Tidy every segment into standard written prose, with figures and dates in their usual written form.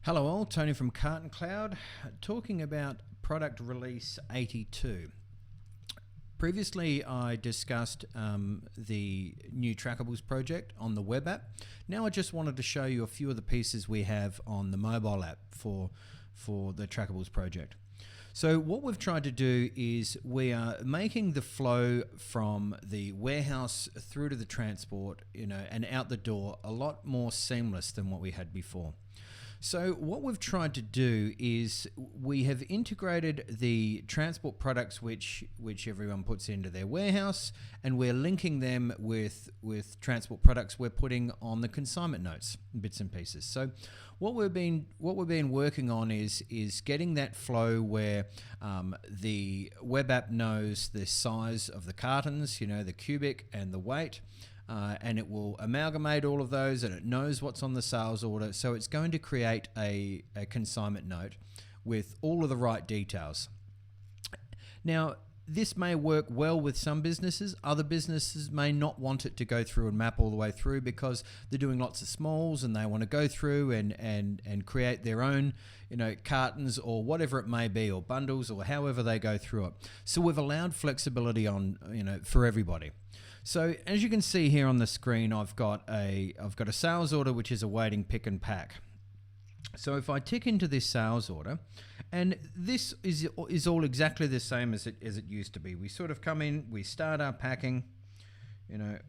Hello all, Tony from Carton Cloud, talking about product release 82. Previously I discussed the new Trackables project on the web app. Now I just wanted to show you a few of the pieces we have on the mobile app for the Trackables project. So what we've tried to do is we are making the flow from the warehouse through to the transport, and out the door a lot more seamless than what we had before. So what we've tried to do is we have integrated the transport products which everyone puts into their warehouse, and we're linking them with transport products we're putting on the consignment notes, bits and pieces. So what we've been working on is getting that flow where the web app knows the size of the cartons, the cubic and the weight. And it will amalgamate all of those, and it knows what's on the sales order. So it's going to create a consignment note with all of the right details. Now, this may work well with some businesses. Other businesses may not want it to go through and map all the way through because they're doing lots of smalls and they want to go through and create their own cartons or whatever it may be, or bundles, or however they go through it. So we've allowed flexibility on for everybody. So as you can see here on the screen, I've got a sales order which is awaiting pick and pack. So if I tick into this sales order, and this is all exactly the same as it used to be. We sort of come in, we start our packing,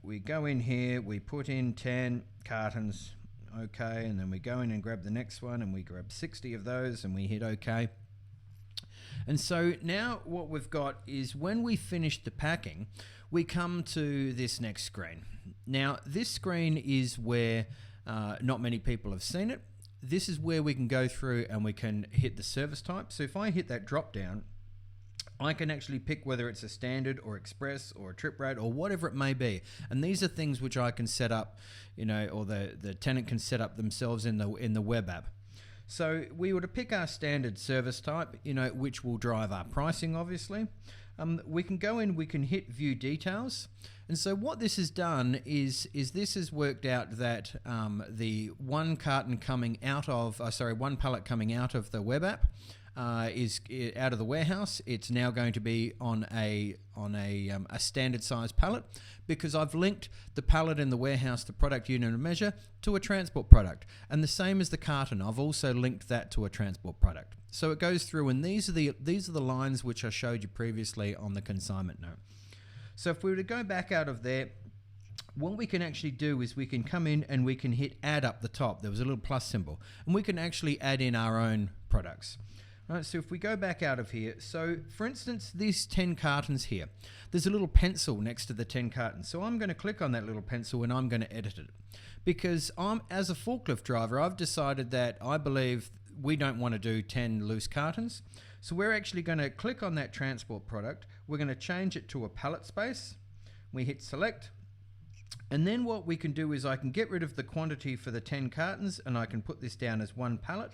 we go in here, we put in 10 cartons, okay, and then we go in and grab the next one, and we grab 60 of those, and we hit okay. And so now what we've got is when we finish the packing, we come to this next screen. Now this screen is where not many people have seen it. This is where we can go through and we can hit the service type. So if I hit that drop down, I can actually pick whether it's a standard or express or a trip rate or whatever it may be. And these are things which I can set up, or the tenant can set up themselves in the web app. So we were to pick our standard service type, which will drive our pricing, obviously. We can go in, we can hit view details. And so what this has done is this has worked out that the one pallet coming out of the web app is out of the warehouse. It's now going to be on a standard size pallet, because I've linked the pallet in the warehouse, the product unit of measure, to a transport product. And the same as the carton, I've also linked that to a transport product. So it goes through, and these are the lines which I showed you previously on the consignment note. So if we were to go back out of there, what we can actually do is we can come in and we can hit add up the top. There was a little plus symbol, and we can actually add in our own products. Right, so if we go back out of here, so for instance, these 10 cartons here, there's a little pencil next to the 10 cartons. So I'm going to click on that little pencil and I'm going to edit it, because as a forklift driver, I've decided that I believe we don't want to do 10 loose cartons. So we're actually going to click on that transport product. We're going to change it to a pallet space. We hit select. And then what we can do is I can get rid of the quantity for the 10 cartons, and I can put this down as one pallet.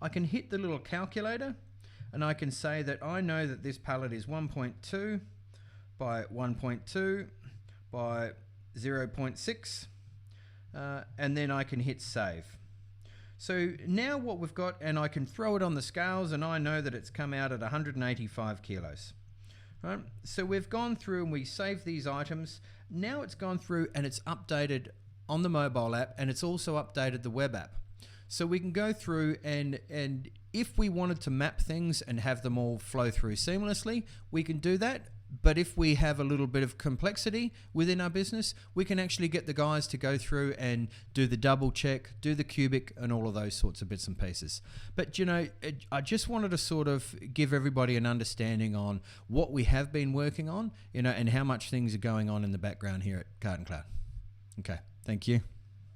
I can hit the little calculator, and I can say that I know that this pallet is 1.2 by 1.2 by 0.6, and then I can hit save. So now what we've got, and I can throw it on the scales, and I know that it's come out at 185 kilos. Right? So we've gone through and we saved these items. Now it's gone through and it's updated on the mobile app, and it's also updated the web app. So we can go through and if we wanted to map things and have them all flow through seamlessly, we can do that. But if we have a little bit of complexity within our business, we can actually get the guys to go through and do the double check, do the cubic, and all of those sorts of bits and pieces. But I just wanted to sort of give everybody an understanding on what we have been working on, and how much things are going on in the background here at Carton Cloud. Okay, thank you.